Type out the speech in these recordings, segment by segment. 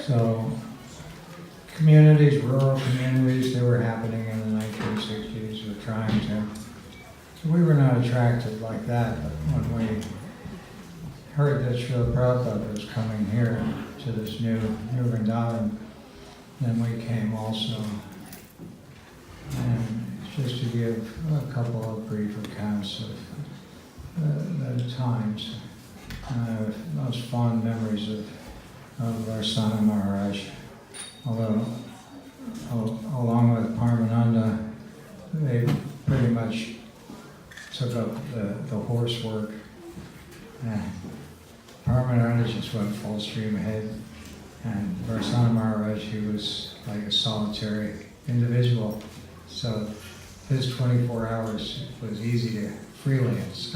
So communities, rural communities, they were happening in the 1960s, were trying to. So we were not attracted like that, but when we heard that Srila Prabhupada was coming here to this new Vrindaban, then we came also. And just to give a couple of brief accounts of the times, most fond memories of Varsana Maharaj. Although, along with Parmananda, they pretty much took up the horse work. Parmananda just went full stream ahead, and Varsana Maharaj, he was like a solitary individual. So his 24 hours was easy to freelance.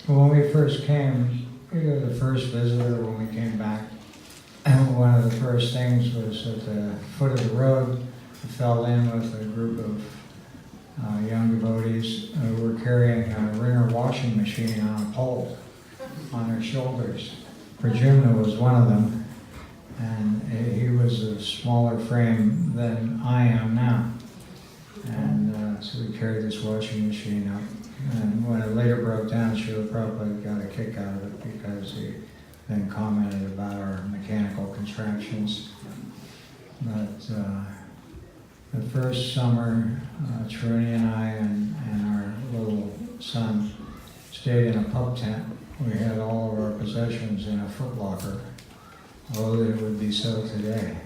When we first came, we were the first visitor when we came back. And one of the first things was at the foot of the road, we fell in with a group of young devotees who were carrying a wringer washing machine on a pole on their shoulders. Prajumna was one of them, and he was a smaller frame than I am now. And so we carried this washing machine up. And when it later broke down, Srila Prabhupada got a kick out of it because he then commented about our mechanical contraptions. But the first summer, Truni and I and our little son stayed in a pub tent. We had all of our possessions in a footlocker, although it would be so today.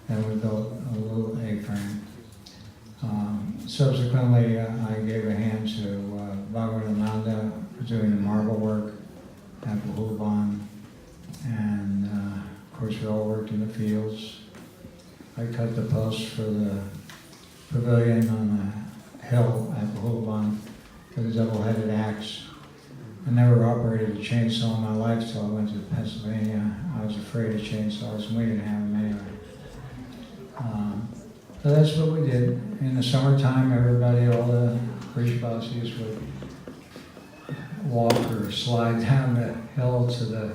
And we built a little A-frame. Subsequently, I gave a hand to Bhagavatananda for doing the marble work at Vrindaban, and of course we all worked in the fields. I cut the posts for the pavilion on the hill at Vrindaban with a double-headed axe. I never operated a chainsaw in my life till I went to Pennsylvania. I was afraid of chainsaws, and we didn't have them anyway. So that's what we did. In the summertime, everybody, all the Vrishvasis would walk or slide down the hill to the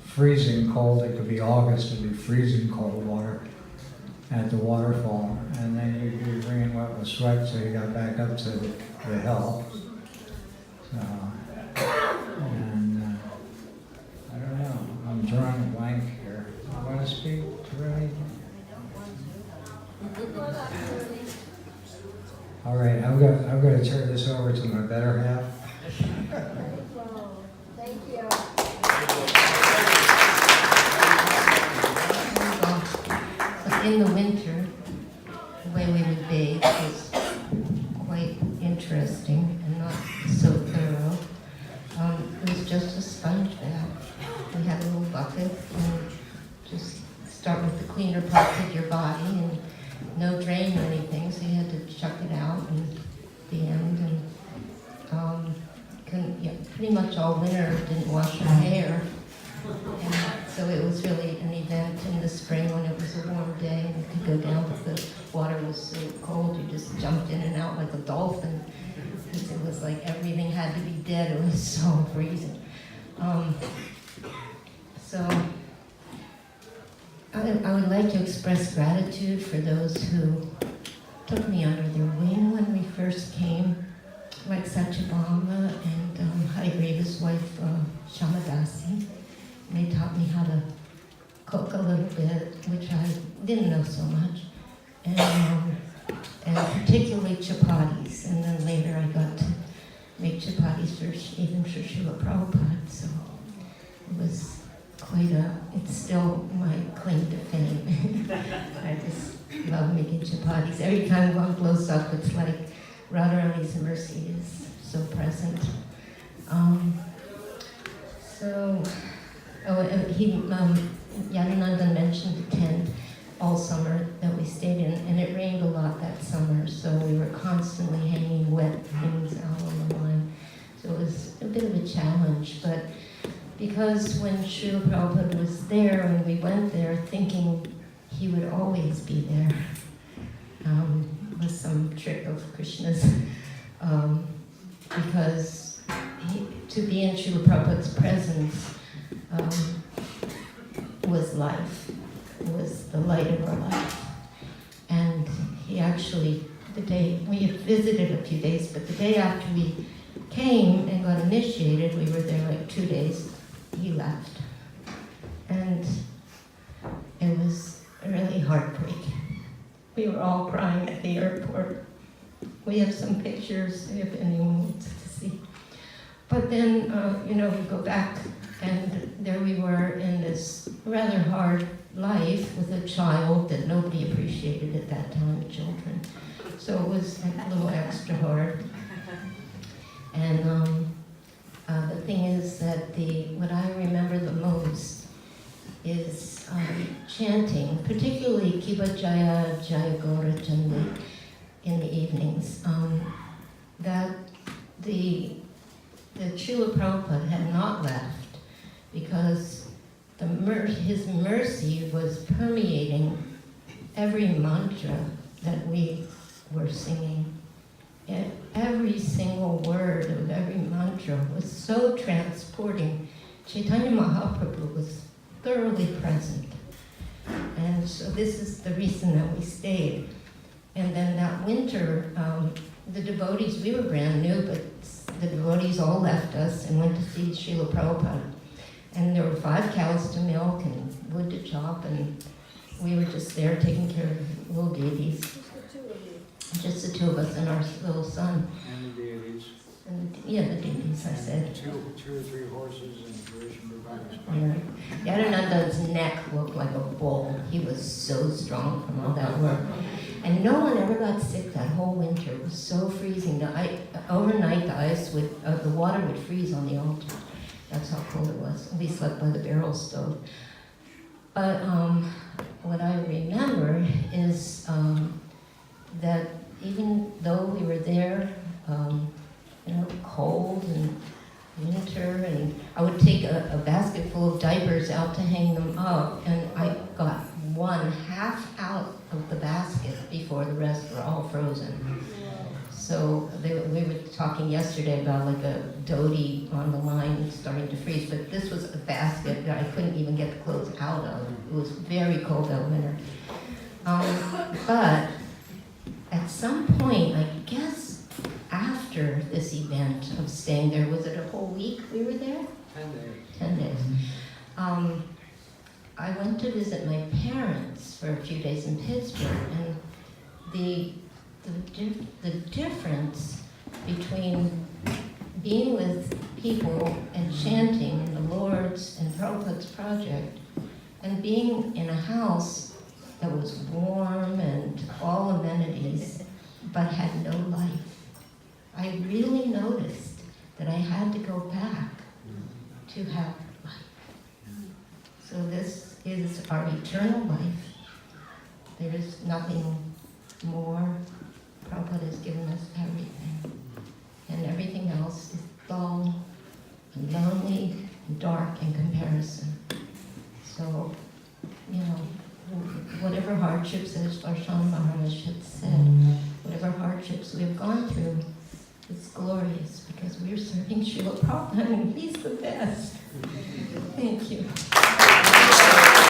freezing cold. It could be August, it'd be freezing cold water at the waterfall. And then you'd be wringing wet with sweat, so you got back up to the hill. So, and I don't know, I'm drawing a blank here. You want to speak to anything? All right, I'm going to turn this over to my better half. Thank you. In the winter, the way we would bathe was quite interesting and not so thorough. It was just a sponge bath. We had a little bucket and just start with the cleaner parts of your body, and no drain or anything, so you had to chuck it out and the end. And pretty much all winter didn't wash your hair. And so it was really an event in the spring when it was a warm day and you could go down, but the water was so cold you just jumped in and out like a dolphin, because it was like everything had to be dead. It was so freezing. So I would like to express gratitude for those who took me under their wing when we first came, like Satyabhama and Harigreva's wife, Shamadasi. They taught me how to cook a little bit, which I didn't know so much, and particularly chapatis. And then later I got to make chapatis even for Srila Prabhupada, so it was it's still my claim to fame. I just love making chapatis. Every time one blows up, it's like Radharani's mercy is so present. Yadunandan mentioned the tent all summer that we stayed in, and it rained a lot that summer, so we were constantly hanging wet things out on the line. So it was a bit of a challenge, but because when Srila Prabhupada was there and we went there thinking he would always be there, was some trick of Krishna's, because to be in Srila Prabhupada's presence was life, was the light of our life. And he actually, the day, we had visited a few days, but the day after we came and got initiated, we were there like 2 days, he left. And it was really heartbreaking. We were all crying at the airport. We have some pictures if anyone wants to see. But then, we go back, and there we were in this rather hard life with a child that nobody appreciated at that time, children. So it was a little extra hard. And the thing is that what I remember the most is chanting, particularly Kiba Jaya Jaya Gaura Chandi in the evenings, that the Srila Prabhupada had not left because his mercy was permeating every mantra that we were singing. And every single word of every mantra was so transporting. Chaitanya Mahaprabhu was thoroughly present. And so this is the reason that we stayed. And then that winter, the devotees, we were brand new, but the devotees all left us and went to see Srila Prabhupada. And there were 5 cows to milk and wood to chop, and we were just there taking care of little deities. Just the 2 of us and our little son. And the deities. And, the deities, I said. 2 or 3 horses and Duration Bhavana's Yeah. Yadananda's neck looked like a bull. He was so strong from all that work. And no one ever got sick that whole winter. It was so freezing. Overnight, the water would freeze on the altar. That's how cold it was. We slept by the barrel stove. But what I remember is that even though we were there, cold and winter, and I would take a basket full of diapers out to hang them up, and I got one half out of the basket before the rest were all frozen. So we were talking yesterday about like a dhoti on the line starting to freeze, but this was a basket that I couldn't even get the clothes out of. It was very cold that winter. But at some point, I guess after this event of staying there, was it a whole week we were there? 10 days. 10 days. I went to visit my parents for a few days in Pittsburgh, and the difference between being with people and chanting the Lord's and Prabhupada's project and being in a house that was warm and all amenities but had no life. I really noticed that I had to go back to have life. So this is our eternal life. There is nothing more. Prabhupada has given us everything. And everything else is dull and lonely and dark in comparison. So, whatever hardships, as Varshan Maharaj had said, whatever hardships we've gone through, it's glorious because we're serving Srila Prabhupada and he's the best. Thank you.